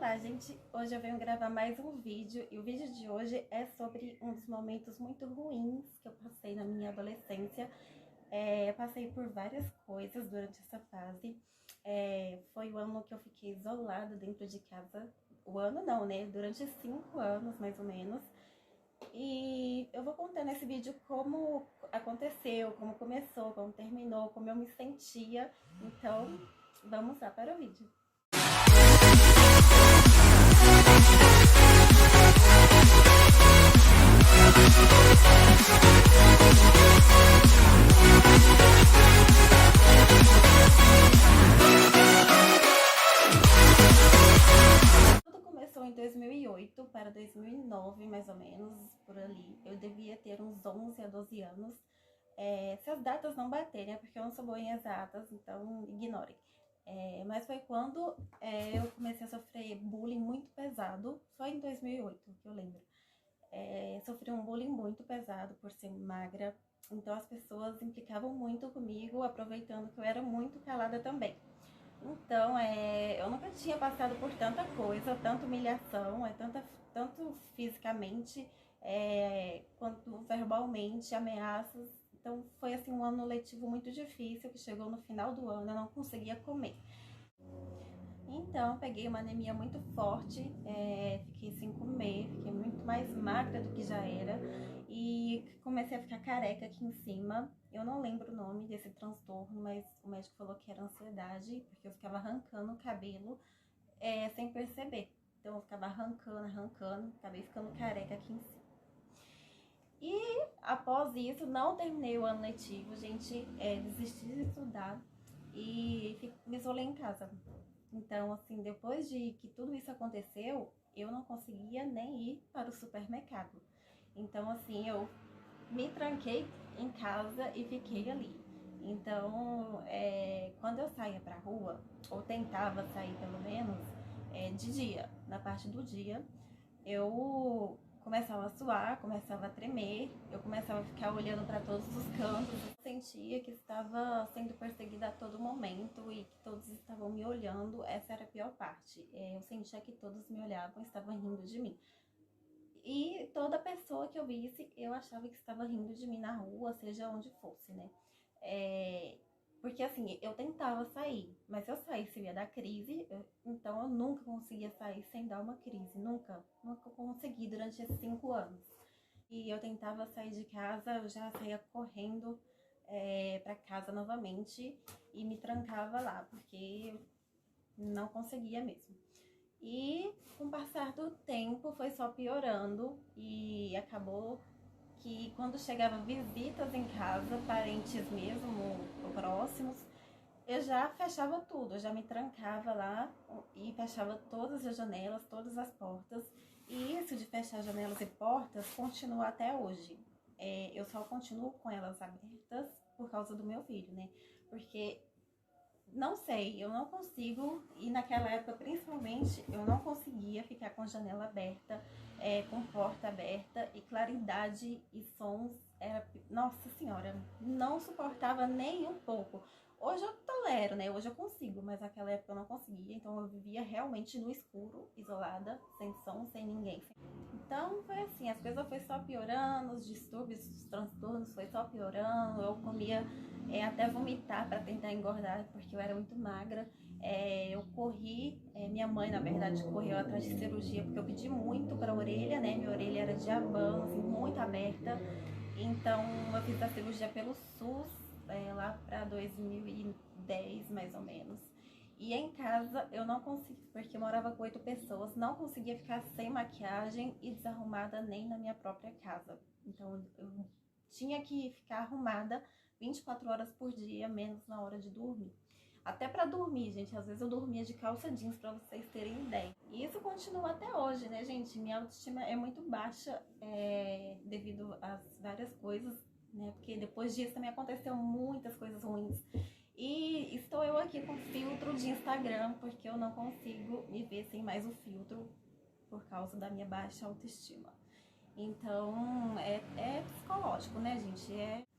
Olá, gente! Hoje eu venho gravar mais um vídeo e o vídeo de hoje é sobre um dos momentos muito ruins que eu passei na minha adolescência. Eu passei por várias coisas durante essa fase. Foi o ano que eu fiquei isolada dentro de casa. O ano não, né? Durante 5 anos, mais ou menos. E eu vou contar nesse vídeo como aconteceu, como começou, como terminou, como eu me sentia. Então, vamos lá para o vídeo. Tudo começou em 2008 para 2009, mais ou menos, por ali. Eu devia ter uns 11 a 12 anos. Se as datas não baterem, é porque eu não sou boa em exatas, então ignorem. Mas foi quando eu comecei a sofrer bullying muito pesado, só em 2008, que eu lembro. Sofri um bullying muito pesado por ser magra, então as pessoas implicavam muito comigo, aproveitando que eu era muito calada também. Então, eu nunca tinha passado por tanta coisa, tanta humilhação, tanto fisicamente, quanto verbalmente, ameaças. Então, foi assim um ano letivo muito difícil, que chegou no final do ano, eu não conseguia comer. Então, peguei uma anemia muito forte, fiquei sem comer, fiquei muito mais magra do que já era e comecei a ficar careca aqui em cima. Eu não lembro o nome desse transtorno, mas o médico falou que era ansiedade, porque eu ficava arrancando o cabelo sem perceber. Então, eu ficava arrancando, acabei ficando careca aqui em cima. E após isso, não terminei o ano letivo, gente, desisti de estudar e me isolei em casa. Então, assim, depois de que tudo isso aconteceu, eu não conseguia nem ir para o supermercado. Então, assim, eu me tranquei em casa e fiquei ali. Então, quando eu saía pra rua, ou tentava sair pelo menos, de dia, na parte do dia, eu começava a suar, começava a tremer, eu começava a ficar olhando para todos os cantos, eu sentia que estava sendo perseguida a todo momento e que todos estavam me olhando. Essa era a pior parte, eu sentia que todos me olhavam e estavam rindo de mim. E toda pessoa que eu visse, eu achava que estava rindo de mim na rua, seja onde fosse, né? Porque assim, eu tentava sair, mas se eu saísse eu ia dar crise, então eu nunca conseguia sair sem dar uma crise, nunca consegui durante esses 5 anos. E eu tentava sair de casa, eu já saía correndo para casa novamente e me trancava lá, porque eu não conseguia mesmo. E com o passar do tempo foi só piorando e acabou que quando chegava visitas em casa, parentes mesmo, ou próximos, eu já fechava tudo, eu já me trancava lá e fechava todas as janelas, todas as portas. E isso de fechar janelas e portas continua até hoje. Eu só continuo com elas abertas por causa do meu filho, né? Porque não sei, eu não consigo, e naquela época principalmente, eu não conseguia ficar com janela aberta, com porta aberta, e claridade e sons, nossa senhora, não suportava nem um pouco. Hoje eu tolero, né? Hoje eu consigo, mas naquela época eu não conseguia, então eu vivia realmente no escuro, isolada, sem som, sem ninguém. Então foi assim, as coisas foi só piorando, os distúrbios, os transtornos foi só piorando, eu comia até vomitar para tentar engordar, porque eu era muito magra. Eu corri, minha mãe na verdade correu atrás de cirurgia, porque eu pedi muito para a orelha, né? Minha orelha era de abano, assim, muito aberta. Então eu fiz a cirurgia pelo SUS, lá para 2010 mais ou menos. E em casa eu não consegui, porque eu morava com 8 pessoas, não conseguia ficar sem maquiagem e desarrumada nem na minha própria casa. Então eu tinha que ficar arrumada 24 horas por dia, menos na hora de dormir. Até para dormir, gente, às vezes eu dormia de calça jeans, para vocês terem ideia. E isso continua até hoje, né, gente? Minha autoestima é muito baixa devido às várias coisas, né? Porque depois disso também aconteceu muitas coisas ruins. E estou eu aqui com filtro de Instagram, porque eu não consigo me ver sem mais o filtro por causa da minha baixa autoestima. Então, é psicológico, né, gente?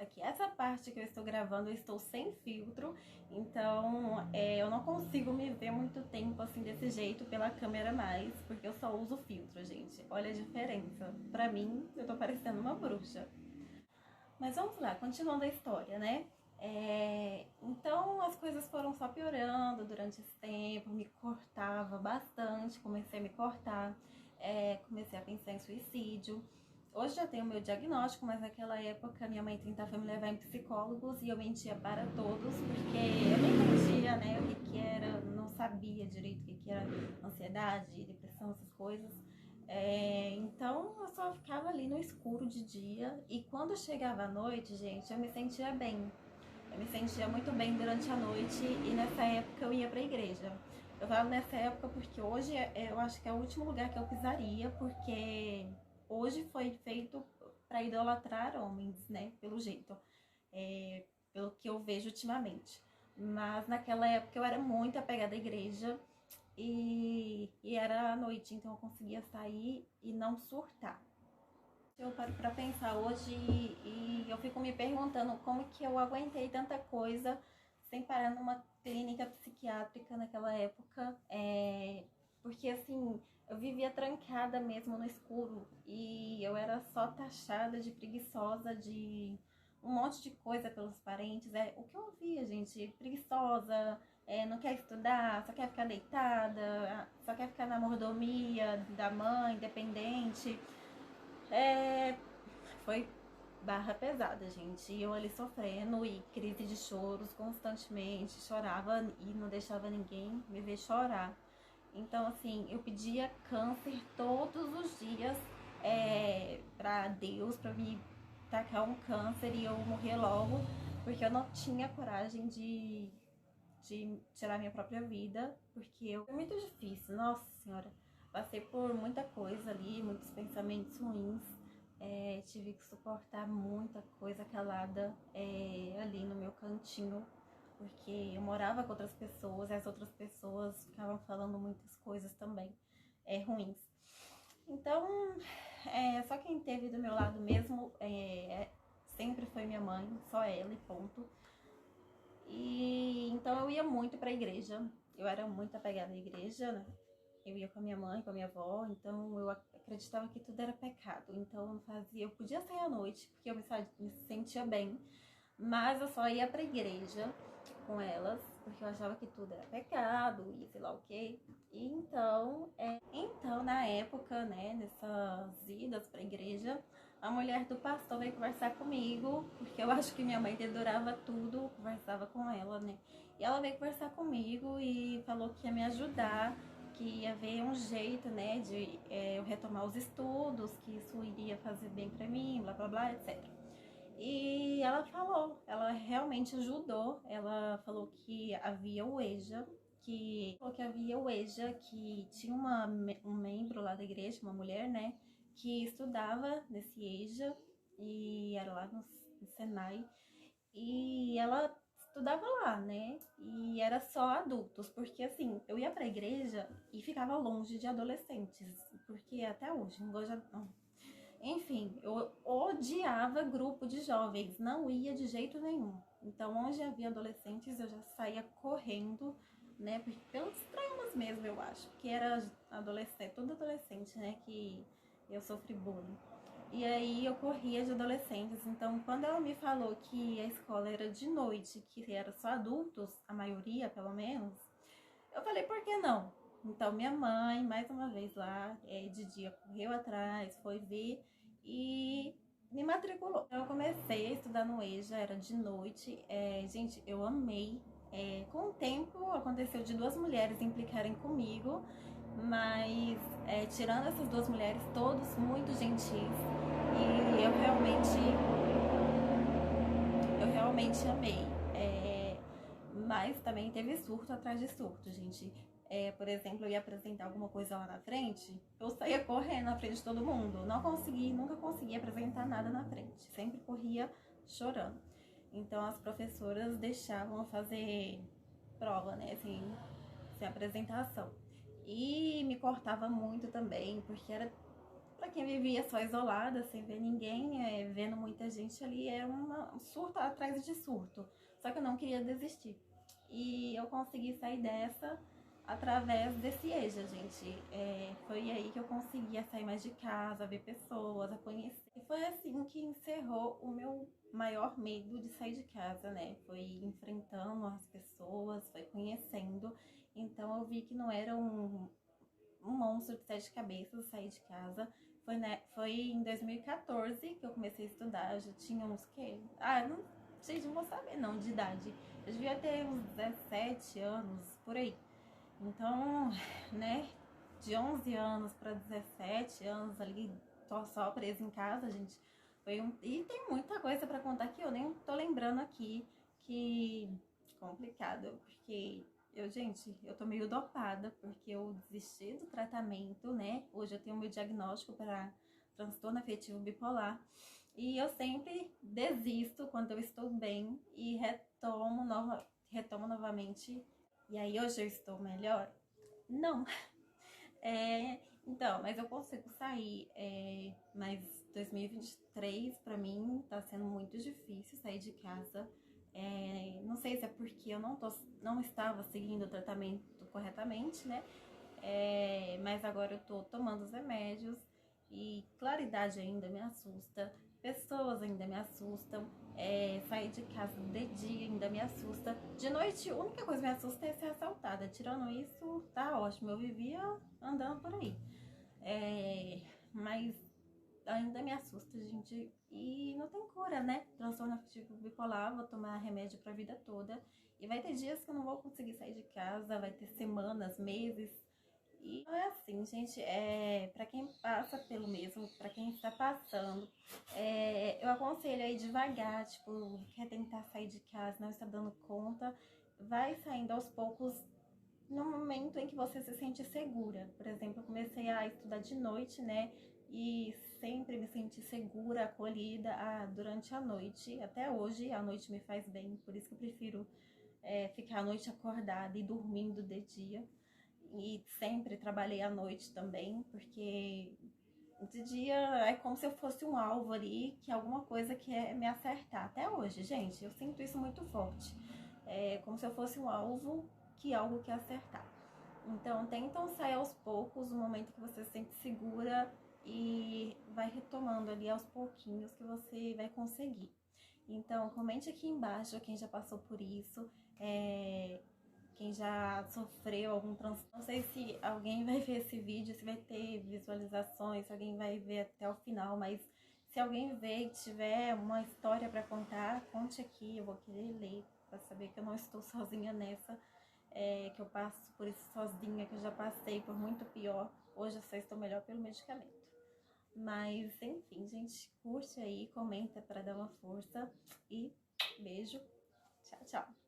aqui, essa parte que eu estou gravando, eu estou sem filtro, então eu não consigo me ver muito tempo assim desse jeito pela câmera mais, porque eu só uso filtro, gente. Olha a diferença. Pra mim, eu tô parecendo uma bruxa. Mas vamos lá, continuando a história, né? Então as coisas foram só piorando durante esse tempo, me cortava bastante, comecei a me cortar, comecei a pensar em suicídio. Hoje já tenho o meu diagnóstico, mas naquela época minha mãe tentava me levar em psicólogos e eu mentia para todos, porque eu não entendia, né, o que era, não sabia direito o que era ansiedade, depressão, essas coisas. Então eu só ficava ali no escuro de dia e quando chegava a noite, gente, eu me sentia bem. Eu me sentia muito bem durante a noite e nessa época eu ia pra igreja. Eu falo nessa época porque hoje eu acho que é o último lugar que eu pisaria, porque hoje foi feito para idolatrar homens, né? Pelo jeito, pelo que eu vejo ultimamente. Mas naquela época eu era muito apegada à igreja e era à noite, então eu conseguia sair e não surtar. Eu paro pra pensar hoje e eu fico me perguntando como que eu aguentei tanta coisa sem parar numa clínica psiquiátrica naquela época. Porque assim, eu vivia trancada mesmo no escuro e eu era só taxada de preguiçosa, de um monte de coisa pelos parentes. O que eu ouvia, gente, preguiçosa, não quer estudar, só quer ficar deitada, só quer ficar na mordomia da mãe, dependente. Foi barra pesada, gente. E eu ali sofrendo e crise de choros constantemente. Chorava e não deixava ninguém me ver chorar. Então, assim, eu pedia câncer todos os dias pra Deus, pra me tacar um câncer e eu morrer logo, porque eu não tinha coragem de tirar minha própria vida, porque foi muito difícil, nossa senhora. Passei por muita coisa ali, muitos pensamentos ruins, tive que suportar muita coisa calada ali no meu cantinho, porque eu morava com outras pessoas e as outras pessoas ficavam falando muitas coisas também ruins. Então, só quem teve do meu lado mesmo sempre foi minha mãe, só ela e ponto. E então eu ia muito pra igreja, eu era muito apegada à igreja, né? Eu ia com a minha mãe, com a minha avó, então eu acreditava que tudo era pecado. Então eu podia sair à noite, porque eu me sentia bem, mas eu só ia pra igreja com elas, porque eu achava que tudo era pecado e sei lá o quê. E então na época, né, nessas idas pra igreja, a mulher do pastor veio conversar comigo, porque eu acho que minha mãe dedurava tudo, conversava com ela, né? E ela veio conversar comigo e falou que ia me ajudar, que ia ver um jeito, né, de eu retomar os estudos, que isso iria fazer bem pra mim, blá blá blá, etc. E ela realmente ajudou. Ela falou que havia o EJA, que tinha um membro lá da igreja, uma mulher, né, que estudava nesse EJA e era lá no Senai. E ela estudava lá, né? E era só adultos, porque assim, eu ia pra igreja e ficava longe de adolescentes, porque até hoje, não gosto de... Enfim, eu odiava grupo de jovens, não ia de jeito nenhum. Então, onde havia adolescentes, eu já saía correndo, né? Pelos traumas mesmo, eu acho. Que era adolescente, todo adolescente, né? Que eu sofri bullying. E aí eu corria de adolescentes. Então, quando ela me falou que a escola era de noite, que era só adultos, a maioria pelo menos, eu falei, por que não? Então minha mãe, mais uma vez lá, de dia correu atrás, foi ver e me matriculou. Eu comecei a estudar no EJA, era de noite. Gente, eu amei. Com o tempo, aconteceu de duas mulheres implicarem comigo, mas tirando essas duas mulheres, todos muito gentis. E eu realmente amei. Mas também teve surto atrás de surto, gente. Por exemplo, eu ia apresentar alguma coisa lá na frente, eu saía correndo na frente de todo mundo. Nunca consegui apresentar nada na frente. Sempre corria chorando. Então as professoras deixavam eu fazer prova, né, assim, sem apresentação. E me cortava muito também, porque era Pra quem vivia só isolada, sem ver ninguém, vendo muita gente ali, era um surto atrás de surto. Só que eu não queria desistir. E eu consegui sair dessa através desse EJA, gente. Foi aí que eu conseguia sair mais de casa, ver pessoas, a conhecer. E foi assim que encerrou o meu maior medo de sair de casa, né? Foi enfrentando as pessoas, foi conhecendo. Então eu vi que não era um monstro de 7 cabeças sair de casa. Foi em 2014 que eu comecei a estudar. Eu já tinha uns quê? Não, gente, não vou saber não de idade. Eu devia ter uns 17 anos, por aí. Então, né, de 11 anos para 17 anos ali, tô só presa em casa, gente. E tem muita coisa para contar que eu nem tô lembrando aqui, que complicado, porque gente, eu tô meio dopada, porque eu desisti do tratamento, né? Hoje eu tenho meu diagnóstico para transtorno afetivo bipolar. E eu sempre desisto quando eu estou bem e retomo novamente. E aí hoje eu estou melhor? Não. Então, mas eu consigo sair. Mas 2023 pra mim tá sendo muito difícil sair de casa. Não sei se é porque eu não estava seguindo o tratamento corretamente, né? Mas agora eu tô tomando os remédios e claridade ainda me assusta, pessoas ainda me assustam, sair de casa de dia ainda me assusta. De noite, a única coisa que me assusta é ser assaltada. Tirando isso, tá ótimo. Eu vivia andando por aí. Mas ainda me assusta, gente. E não tem cura, né? Transtorno afetivo bipolar, vou tomar remédio pra vida toda. E vai ter dias que eu não vou conseguir sair de casa, vai ter semanas, meses. E é assim, gente, para quem passa pelo mesmo, para quem está passando, eu aconselho aí devagar, tipo, quer tentar sair de casa, não está dando conta, vai saindo aos poucos no momento em que você se sente segura. Por exemplo, eu comecei a estudar de noite, né? E sempre me senti segura, acolhida durante a noite. Até hoje, a noite me faz bem, por isso que eu prefiro ficar a noite acordada e dormindo de dia. E sempre trabalhei à noite também, porque de dia é como se eu fosse um alvo ali, que alguma coisa quer me acertar. Até hoje, gente, eu sinto isso muito forte. É como se eu fosse um alvo que algo quer acertar. Então, tentam sair aos poucos, no momento que você se sente segura e vai retomando ali aos pouquinhos que você vai conseguir. Então, comente aqui embaixo quem já passou por isso. Quem já sofreu algum transtorno. Não sei se alguém vai ver esse vídeo, se vai ter visualizações, se alguém vai ver até o final, mas se alguém ver e tiver uma história para contar, conte aqui, eu vou querer ler, para saber que eu não estou sozinha nessa, que eu passo por isso sozinha, que eu já passei por muito pior. Hoje eu só estou melhor pelo medicamento. Mas, enfim, gente, curte aí, comenta para dar uma força e beijo. Tchau, tchau.